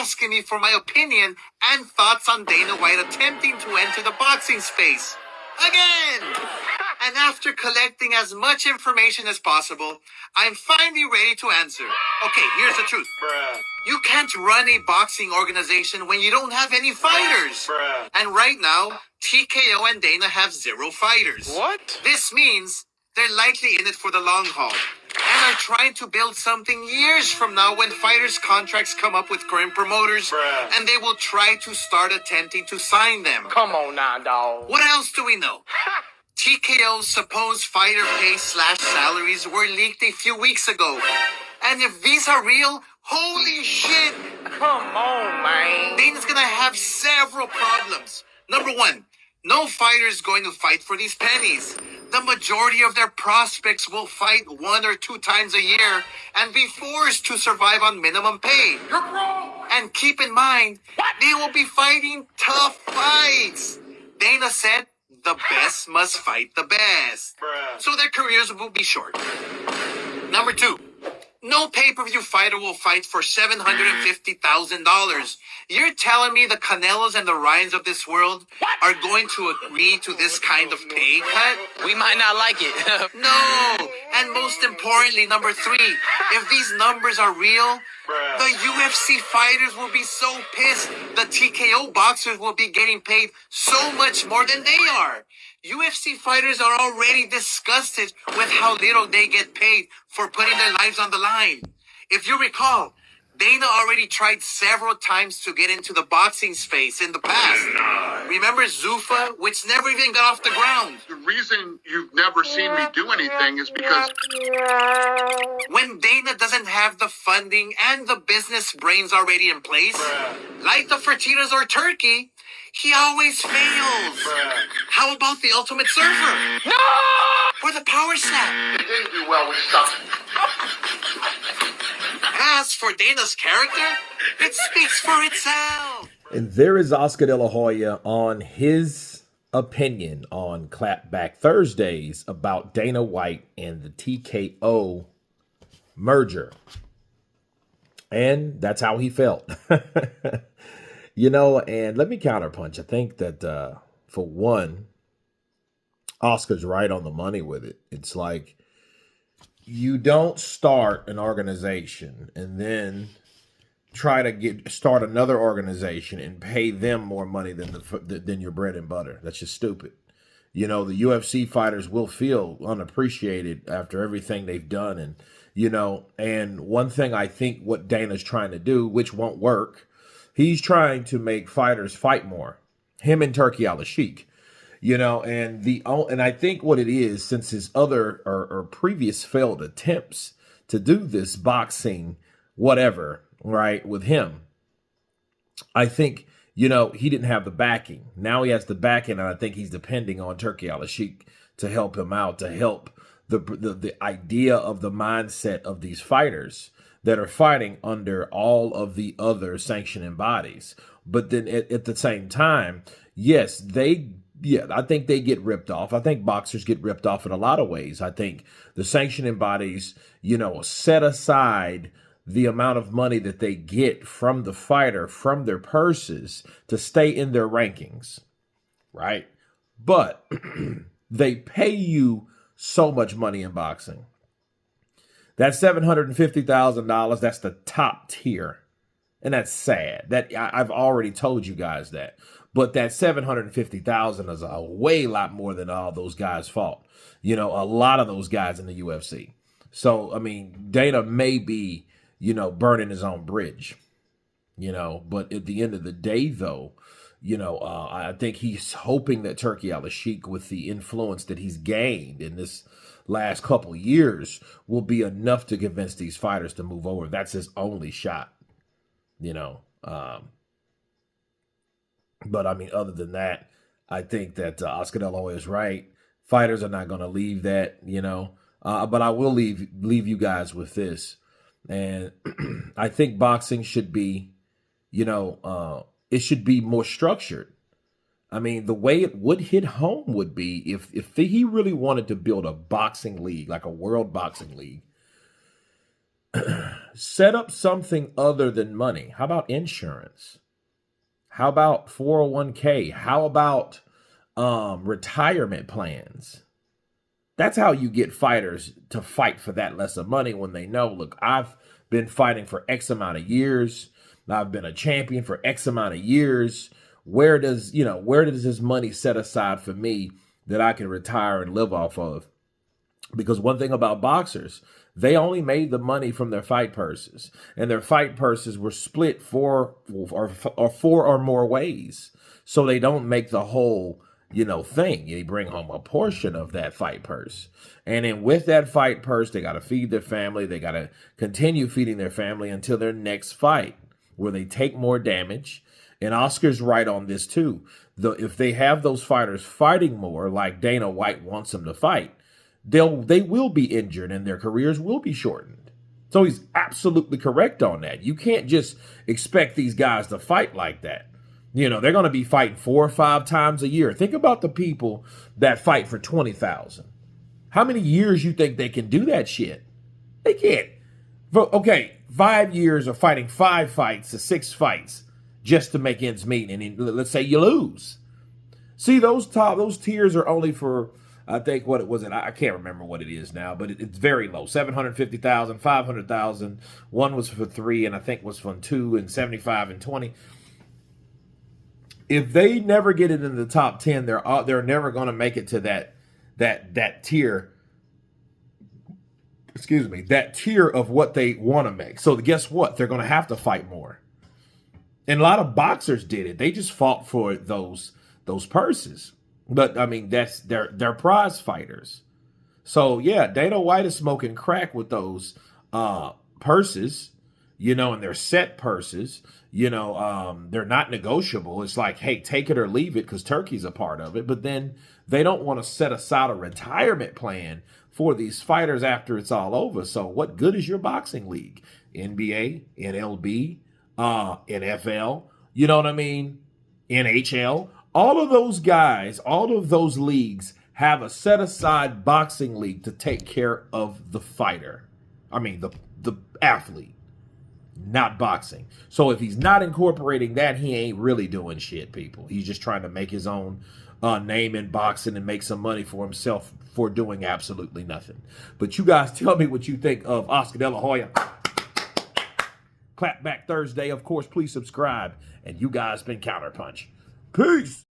asking me for my opinion and thoughts on Dana White attempting to enter the boxing space. Again! And after collecting as much information as possible, I'm finally ready to answer. Okay, here's the truth. You can't run a boxing organization when you don't have any fighters. And right now, TKO and Dana have 0 fighters. What? This means they're likely in it for the long haul and are trying to build something years from now when fighters' contracts come up with current promoters, and they will try to start attempting to sign them. Come on now, dog. What else do we know? TKO's supposed fighter pay/salaries were leaked a few weeks ago. And if these are real, holy shit! Come on, man. Dana's gonna have several problems. Number 1, no fighter is going to fight for these pennies. The majority of their prospects will fight 1 or 2 times a year and be forced to survive on minimum pay. You're wrong. And keep in mind, they will be fighting tough fights. Dana said, the best must fight the best. So their careers will be short. Number 2, no pay-per-view fighter will fight for $750,000. You're telling me the Canelos and the Ryans of this world are going to agree to this kind of pay cut? We might not like it. No. And most importantly, number 3, if these numbers are real, the UFC fighters will be so pissed. The TKO boxers will be getting paid so much more than they are. UFC fighters are already disgusted with how little they get paid for putting their lives on the line. If you recall, Dana already tried several times to get into the boxing space in the past. Remember Zuffa, which never even got off the ground? The reason you've never seen me do anything is because when Dana doesn't have the funding and the business brains already in place, like the Fertittas or Turkey, he always fails. How about the Ultimate Surfer? No! Or the Power Slap? they didn't do well with stuff. As for Dana's character, it speaks for itself. And there is Oscar De La Hoya on his opinion on Clapback Thursdays about Dana White and the TKO merger. And that's how he felt. You know, and let me counterpunch. I think that, for one, Oscar's right on the money with it. It's like, you don't start an organization and then try to start another organization and pay them more money than your bread and butter. That's just stupid. You know, the UFC fighters will feel unappreciated after everything they've done. And, you know, and one thing I think what Dana's trying to do, which won't work, he's trying to make fighters fight more. Him and Turkey Al-Sheikh. You know, and I think what it is, since his other or previous failed attempts to do this boxing, whatever, right, with him, I think, you know, he didn't have the backing. Now he has the backing, and I think he's depending on Turkey Al-Sheikh to help him out, to help the idea of the mindset of these fighters that are fighting under all of the other sanctioning bodies. But then at the same time, yes, I think they get ripped off. I think boxers get ripped off in a lot of ways. I think the sanctioning bodies, you know, set aside the amount of money that they get from the fighter, from their purses, to stay in their rankings, right? But they pay you so much money in boxing. That $750,000, that's the top tier. And that's sad. That I've already told you guys that. But that $750,000 is a way lot more than all those guys fought. You know, a lot of those guys in the UFC. So, I mean, Dana may be, you know, burning his own bridge, you know, but at the end of the day, though, you know, I think he's hoping that Turkey Al-Sheikh, with the influence that he's gained in this last couple years, will be enough to convince these fighters to move over. That's his only shot, you know. But I mean, other than that, I think that Oscar De La Hoya is right. Fighters are not going to leave that, you know. But I will leave you guys with this. And I think boxing should be, you know, it should be more structured. I mean, the way it would hit home would be if he really wanted to build a boxing league, like a world boxing league, Set up something other than money. How about insurance? How about 401k? How about retirement plans? That's how you get fighters to fight for that less of money when they know, look, I've been fighting for X amount of years. I've been a champion for X amount of years. Where does this money set aside for me that I can retire and live off of? Because one thing about boxers, they only made the money from their fight purses, and their fight purses were split four or more ways. So they don't make the whole, thing. They bring home a portion of that fight purse. And then with that fight purse, they got to feed their family. They got to continue feeding their family until their next fight, where they take more damage. And Oscar's right on this too. If they have those fighters fighting more, like Dana White wants them to fight, they will be injured and their careers will be shortened. So he's absolutely correct on that. You can't just expect these guys to fight like that. They're going to be fighting 4 or 5 times a year. Think about the people that fight for 20,000. How many years you think they can do that shit? They can't. Okay, 5 years of fighting 5 fights to 6 fights just to make ends meet, and then, let's say you lose. See, those tiers are only for, I think, what it was, I can't remember what it is now, but it's very low. 750,000, 500,000. One was for 3, and I think was for 2, and 75 and 20. If they never get it in the top 10, they're never going to make it to that tier. Excuse me, that tier of what they want to make. So guess what? They're going to have to fight more. And a lot of boxers did it. They just fought for those purses. But I mean, they're prize fighters. So yeah, Dana White is smoking crack with those purses, and they're set purses. They're not negotiable. It's like, hey, take it or leave it, because Turkey's a part of it. But then they don't want to set aside a retirement plan for these fighters after it's all over. So what good is your boxing league? NBA, NLB, NFL, you know what I mean? NHL, all of those guys, all of those leagues have a set aside boxing league to take care of the fighter. I mean, the athlete, not boxing. So if he's not incorporating that, he ain't really doing shit, people. He's just trying to make his own name in boxing and make some money for himself for doing absolutely nothing. But you guys tell me what you think of Oscar De La Hoya. Clap Back Thursday. Of course, please subscribe. And you guys been Counterpunch. Peace.